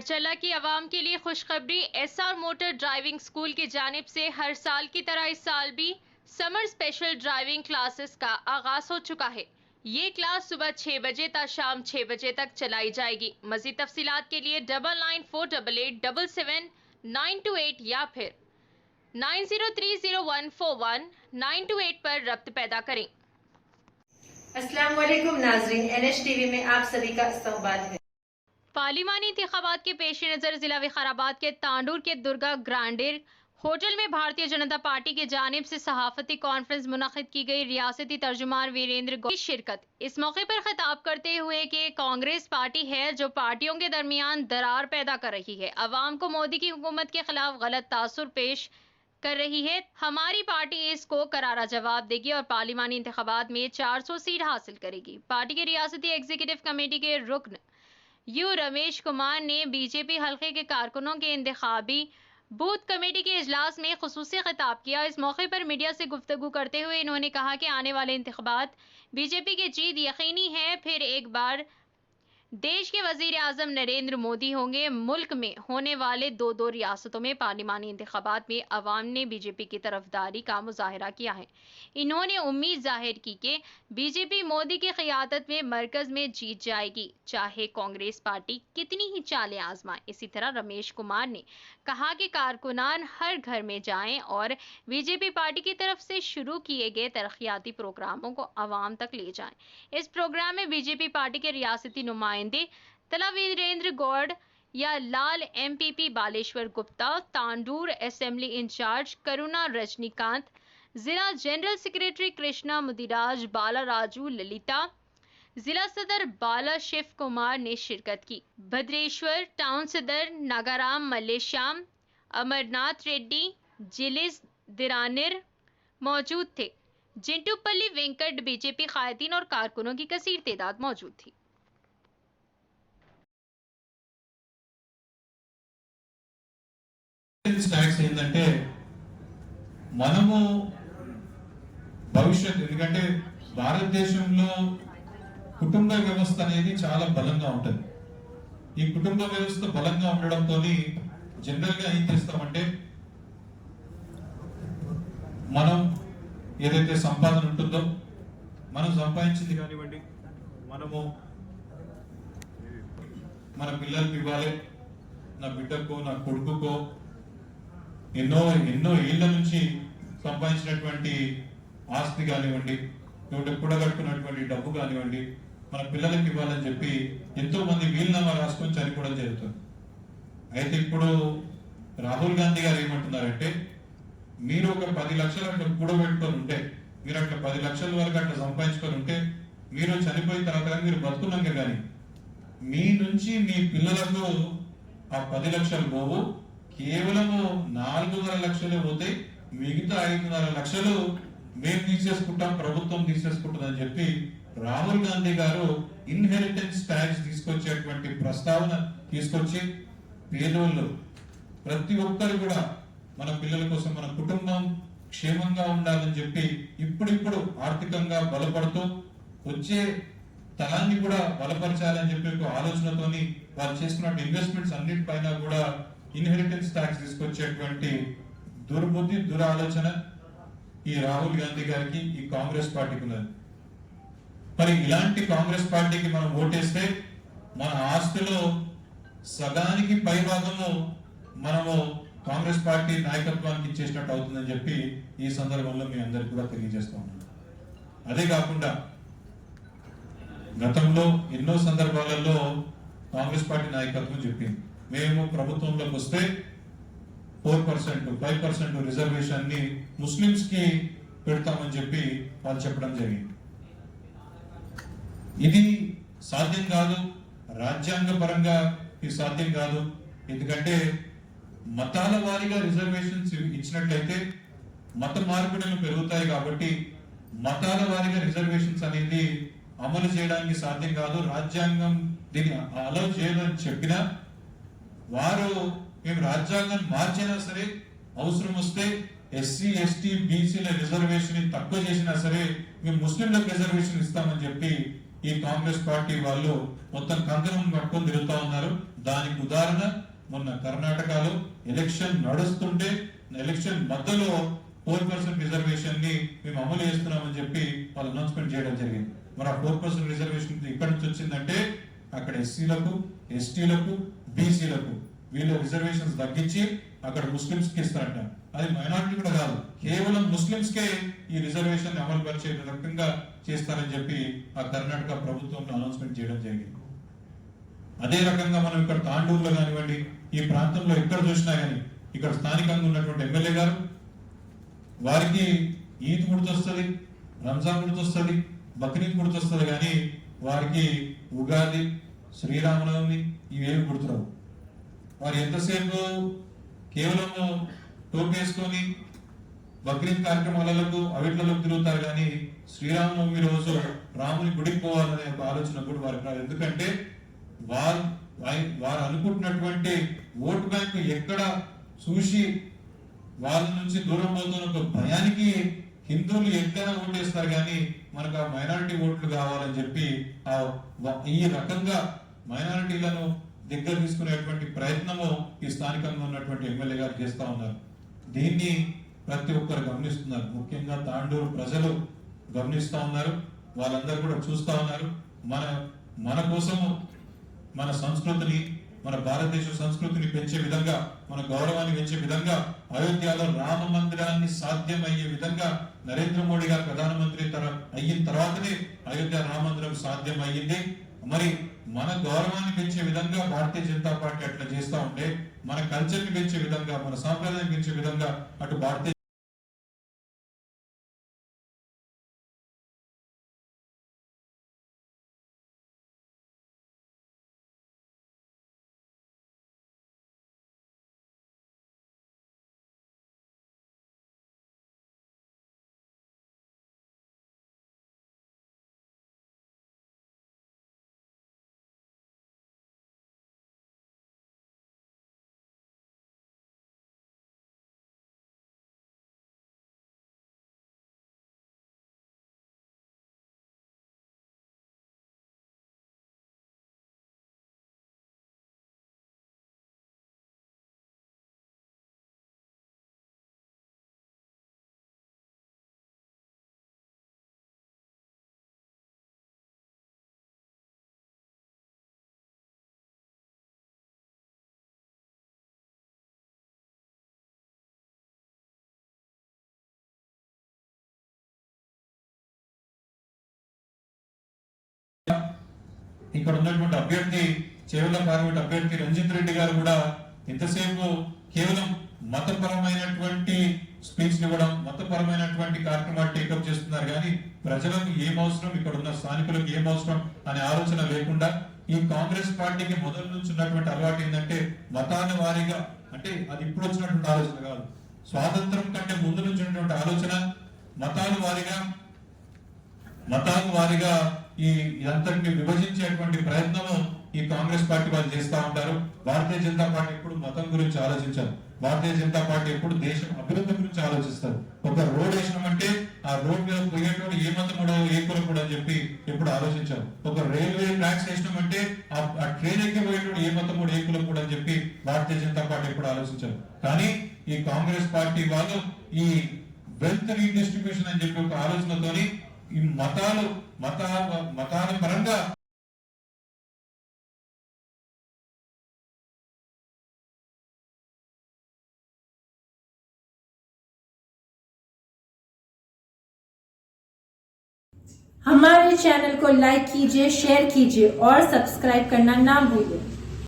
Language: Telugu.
चला कि आवाम के लिए खुशखबरी। एसआर मोटर ड्राइविंग स्कूल की जानिब से हर साल की तरह इस साल भी समर स्पेशल ड्राइविंग क्लासेस का आगाज हो चुका है। ये क्लास सुबह 6 बजे तक शाम 6 बजे तक चलाई जाएगी। मजीद तफसीलात के लिए 9948877928 या फिर 9030141928 पर रब्त पैदा करें। अस्सलाम वालेकुम नाज़रीन, NH टीवी में आप सभी का इस्तकबाल है। पार्लिमानी इंतखाबात के पेश नज़र जिला विकाराबाद के तांडूर के दुर्गा ग्रांडेर होटल में भारतीय जनता पार्टी की जानिब से सहाफती कॉन्फ्रेंस मुनक़िद की गई। रियासती तर्जुमान वीरेंद्र गौड़ की शिरकत। इस मौके पर खिताब करते हुए कि कांग्रेस पार्टी है जो पार्टियों के दरमियान दरार पैदा कर रही है, अवाम को मोदी की हुकूमत के खिलाफ गलत तासुर पेश कर रही है। हमारी पार्टी इसको करारा जवाब देगी और पार्लिमानी इंतखाबात में 400 सीट हासिल करेगी। पार्टी के रियासती एग्जीक्यूटिव कमेटी के रुकन यू रमेश कुमार ने बीजेपी हल्के के कारकुनों के इंतखाबी बूथ कमेटी के इजलास में खुसूसी खिताब किया। इस मौके पर मीडिया से गुफ्तगू करते हुए इन्होंने कहा कि आने वाले इंतखाबात बीजेपी की जीत यकीनी है। फिर एक बार देश के वजीर आजम नरेंद्र मोदी होंगे। मुल्क में होने वाले दो रियासतों में पार्लिमानी इंतखाबात में अवाम ने बीजेपी की तरफदारी का मुजाहरा किया है। इन्होंने उम्मीद जाहिर की कि बीजेपी मोदी की क़ियादत में मरकज में जीत जाएगी, चाहे कांग्रेस पार्टी कितनी ही चालें आजमाए। इसी तरह रमेश कुमार ने कहा कि कारकुनान हर घर में जाएं और बीजेपी पार्टी की तरफ से शुरू किए गए तरक्याती प्रोग्रामों को अवाम तक ले जाएं। इस प्रोग्राम में बीजेपी पार्टी के रियासती नुमाइंदे तला वीरेंद्र गौड़ या Lal MPP Baleshwar Gupta, Tandur assembly incharge Karuna Rajinikanth, जिला जनरल सेक्रेटरी कृष्णा मुदिराज, बाला राजू ललिता, जिला सदर बाला शिव कुमार ने शिरकत की। भद्रेश्वर टाउन सदर नागाराम मल्लेश्याम, अमरनाथ रेड्डी, जिलिस दिरानिर मौजूद थे। जिंटूपल्ली वेंकट बीजेपी कायदीन और कारकुनों की कसीर तादाद मौजूद थी। స్టాక్స్ ఏంటంటే మనము భవిష్యత్తు, ఎందుకంటే భారతదేశంలో కుటుంబ వ్యవస్థ అనేది చాలా బలంగా ఉంటుంది. ఈ కుటుంబ వ్యవస్థ బలంగా ఉండడంతో జనరల్ గా ఏం చేస్తామంటే మనం ఏదైతే సంపాదన ఉంటుందో మనం సంపాదించింది కానివ్వండి, మనము మన పిల్లలకి ఇవ్వాలి, నా బిడ్డకో నా కొడుకుకో ఎన్నో ఏళ్ల నుంచి సంపాదించినటువంటి ఆస్తి కానివ్వండి, కూడగట్టుకున్నటువంటి డబ్బు కానివ్వండి మన పిల్లలకి ఇవ్వాలని చెప్పి ఎంతో మంది వీలునామా రాసుకొని చనిపోవడం జరుగుతుంది. అయితే ఇప్పుడు రాహుల్ గాంధీ గారు ఏమంటున్నారంటే, మీరు ఒక 10 లక్షలు అట్లా కూడబెట్టుకొని ఉంటే, మీరు అట్లా 10 లక్షల వరకు అట్లా సంపాదించుకొని ఉంటే, మీరు చనిపోయిన తర్వాత మీరు బతుకున్నాక కానీ మీ నుంచి మీ పిల్లలకు ఆ 10 లక్షలు పోవు, కేవలము 4.5 లక్షలు పోతే మిగతా 5.5 లక్షలు మేము తీసేసుకుంటాం, ప్రభుత్వం తీసేసుకుంటుందని చెప్పి రాహుల్ గాంధీ గారు ఇన్హెరిటెన్స్ ట్యాక్స్ తీసుకొచ్చేటువంటి ప్రస్తావన తీసుకొచ్చి పేదోళ్ళు ప్రతి ఒక్కరు కూడా మన పిల్లల కోసం, మన కుటుంబం క్షేమంగా ఉండాలని చెప్పి ఇప్పుడిప్పుడు ఆర్థికంగా బలపడుతూ వచ్చే తరాన్ని కూడా బలపరచాలని చెప్పి ఒక ఆలోచనతోని వాళ్ళు చేసుకున్న ఇన్వెస్ట్మెంట్స్ అన్నిటిపైన కూడా ఇన్హెరిటెన్స్ ట్యాక్స్ తీసుకొచ్చేటువంటి దుర్బుద్ధి, దురాలోచన ఈ రాహుల్ గాంధీ గారికి, ఈ కాంగ్రెస్ పార్టీకి ఉన్నది. మరి ఇలాంటి కాంగ్రెస్ పార్టీకి మనం ఓటేస్తే మన ఆస్తిలో సగానికి పైభాగము మనము కాంగ్రెస్ పార్టీ నాయకత్వానికి ఇచ్చేసినట్టు అవుతుందని చెప్పి ఈ సందర్భంలో మీ అందరికి కూడా తెలియజేస్తా ఉన్నాను. అదే కాకుండా గతంలో ఎన్నో సందర్భాలలో కాంగ్రెస్ పార్టీ నాయకత్వం చెప్పింది, మేము ప్రభుత్వంలోకి వస్తే 4%, 5% రిజర్వేషన్ ని ముస్లింస్ కి పెడతామని చెప్పి వాళ్ళు చెప్పడం జరిగింది. ఇది సాధ్యం కాదు, రాజ్యాంగ పరంగా ఇది సాధ్యం కాదు. ఎందుకంటే మతాల వారీగా రిజర్వేషన్స్ ఇచ్చినట్లయితే మత మార్పిడులు పెరుగుతాయి. కాబట్టి మతాల వారీగా రిజర్వేషన్స్ అనేది అమలు చేయడానికి సాధ్యం కాదు. రాజ్యాంగం దీన్ని అలౌ చేయదని చెప్పినా వారు మేము రాజ్యాంగం మార్చినా సరే, అవసరం వస్తే SC, ST, BCల రిజర్వేషన్ తక్కువ చేసినా సరే మేము ముస్లింలకు రిజర్వేషన్ ఇస్తామని చెప్పి ఈ కాంగ్రెస్ పార్టీ వాళ్ళు మొత్తం కంకణం పట్టుకొని తిరుగుతా ఉన్నారు. దానికి ఉదాహరణ మొన్న కర్ణాటకలో ఎలక్షన్ నడుస్తుంటే ఎలక్షన్ మధ్యలో 4% రిజర్వేషన్ ని మేము అమలు చేస్తున్నామని చెప్పి వాళ్ళు అనౌన్స్మెంట్ చేయడం జరిగింది. మరి ఆ 4% రిజర్వేషన్ ఎక్కడి నుంచి వచ్చిందంటే అక్కడ ఎస్సీలకు, ఎస్టీలకు, బీసీలకు వీళ్ళ రిజర్వేషన్స్ తగ్గించి అక్కడ ముస్లింస్ కి ఇస్తారంట. అది మైనారిటీ కూడా కాదు, కేవలం ముస్లింస్ కే ఈ రిజర్వేషన్ అమలు పరిచే రకంగా చేస్తారని చెప్పి ఆ కర్ణాటక ప్రభుత్వంలో అనౌన్స్మెంట్ చేయడం జరిగింది. అదే రకంగా మనం ఇక్కడ తాండూరులో కానివ్వండి, ఈ ప్రాంతంలో ఎక్కడ చూసినా కానీ ఇక్కడ స్థానికంగా ఉన్నటువంటి ఎమ్మెల్యే గారు వారికి ఈద్ గుర్తొస్తుంది, రంజాన్ గుర్తొస్తుంది, బక్రీద్ గుర్తొస్తుంది, కానీ వారికి ఉగాది, శ్రీరామనవమి ఇవేమి గుర్తురావు. వారు ఎంతసేపు కేవలం టోపేసుకొని బక్రీద్ కార్యక్రమాలకు అవిట్లలోకి తిరుగుతారు, కానీ శ్రీరామనవమి రోజు రాముని గుడికి పోవాలనే ఒక ఆలోచన కూడా వారికి రాదు. ఎందుకంటే వారు అనుకుంటున్నటువంటి ఓటు బ్యాంకు ఎక్కడ చూసి వాళ్ళ నుంచి దూరం పోతున్న ఒక భయానికి హిందువులు ఎక్కడైనా ఓటేస్తారు, కానీ మనకు ఆ మైనారిటీ ఓట్లు కావాలని చెప్పి ఈ రకంగా మైనారిటీలను దగ్గర తీసుకునేటువంటి ప్రయత్నము ఈ స్థానికంగా ఉన్నటువంటి ఎమ్మెల్యే గారు చేస్తా ఉన్నారు. దీన్ని ప్రతి ఒక్కరు గమనిస్తున్నారు, ముఖ్యంగా తాండూరు ప్రజలు గమనిస్తా ఉన్నారు, వాళ్ళందరూ కూడా చూస్తా ఉన్నారు. మన కోసము మన సంస్కృతిని, మన భారతదేశ సంస్కృతిని పెంచే విధంగా, మన గౌరవాన్ని పెంచే విధంగా, అయోధ్యలో రామ మందిరాన్ని సాధ్యమయ్యే విధంగా నరేంద్ర మోడీ గారు ప్రధానమంత్రి అయిన తర్వాతనే అయోధ్య రామ మందిరం సాధ్యం అయ్యింది. మరి మన గౌరవాన్ని పెంచే విధంగా భారతీయ జనతా పార్టీ అట్లా చేస్తా ఉంటే, మన కల్చర్ ని పెంచే విధంగా, మన సాంప్రదాయం పెంచే విధంగా అటు భారతీయ ఇక్కడ ఉన్నటువంటి అభ్యర్థి చేవెళ్ల పార్లమెంట్ అభ్యర్థి రంజిత్ రెడ్డి గారు కూడా ఎంతసేపు కేవలం మతపరమైనటువంటి స్పీచ్ ఇవ్వడం, మతపరమైనటువంటి కార్యక్రమాలు టేకప్ చేస్తున్నారు, కానీ ప్రజలకు ఏం అవసరం, ఇక్కడ ఉన్న స్థానికులకు ఏం అవసరం అనే ఆలోచన లేకుండా ఈ కాంగ్రెస్ పార్టీకి మొదటి నుంచి ఉన్నటువంటి అలవాటు ఏంటంటే మతాల వారీగా, అంటే అది ఇప్పుడు వచ్చినటువంటి ఆలోచన కాదు, స్వాతంత్రం కంటే ముందు నుంచి ఉన్నటువంటి ఆలోచన, మతాల వారీగా ఈ అంతటిని విభజించేటువంటి ప్రయత్నము ఈ కాంగ్రెస్ పార్టీ వాళ్ళు చేస్తా ఉంటారు. భారతీయ జనతా పార్టీ ఎప్పుడు మతం గురించి ఆలోచించారు, భారతీయ జనతా పార్టీ ఎప్పుడు దేశం అభివృద్ధి గురించి ఆలోచిస్తారు. ఒక రోడ్ వేసినామంటే ఆ రోడ్ మీద పోయేటువంటి ఏ మతముడో ఏ కులముడో అని చెప్పి ఎప్పుడు ఆలోచించారు. ఒక రైల్వే ట్రాక్స్ వేసినామంటే ఆ ట్రైన్ ఎక్కి పోయేటువంటి ఏ మతముడు ఏ కులముడు అని చెప్పి భారతీయ జనతా పార్టీ ఎప్పుడు ఆలోచించారు. కానీ ఈ కాంగ్రెస్ పార్టీ వాళ్ళు ఈ వెల్త్ రీడిస్ట్రిబ్యూషన్ అని చెప్పి ఒక ఆలోచనతోని ఈ మతాల పరంగా हमारे चैनल को लाइक कीजिए, शेयर कीजिए और सब्सक्राइब करना ना भूलिए।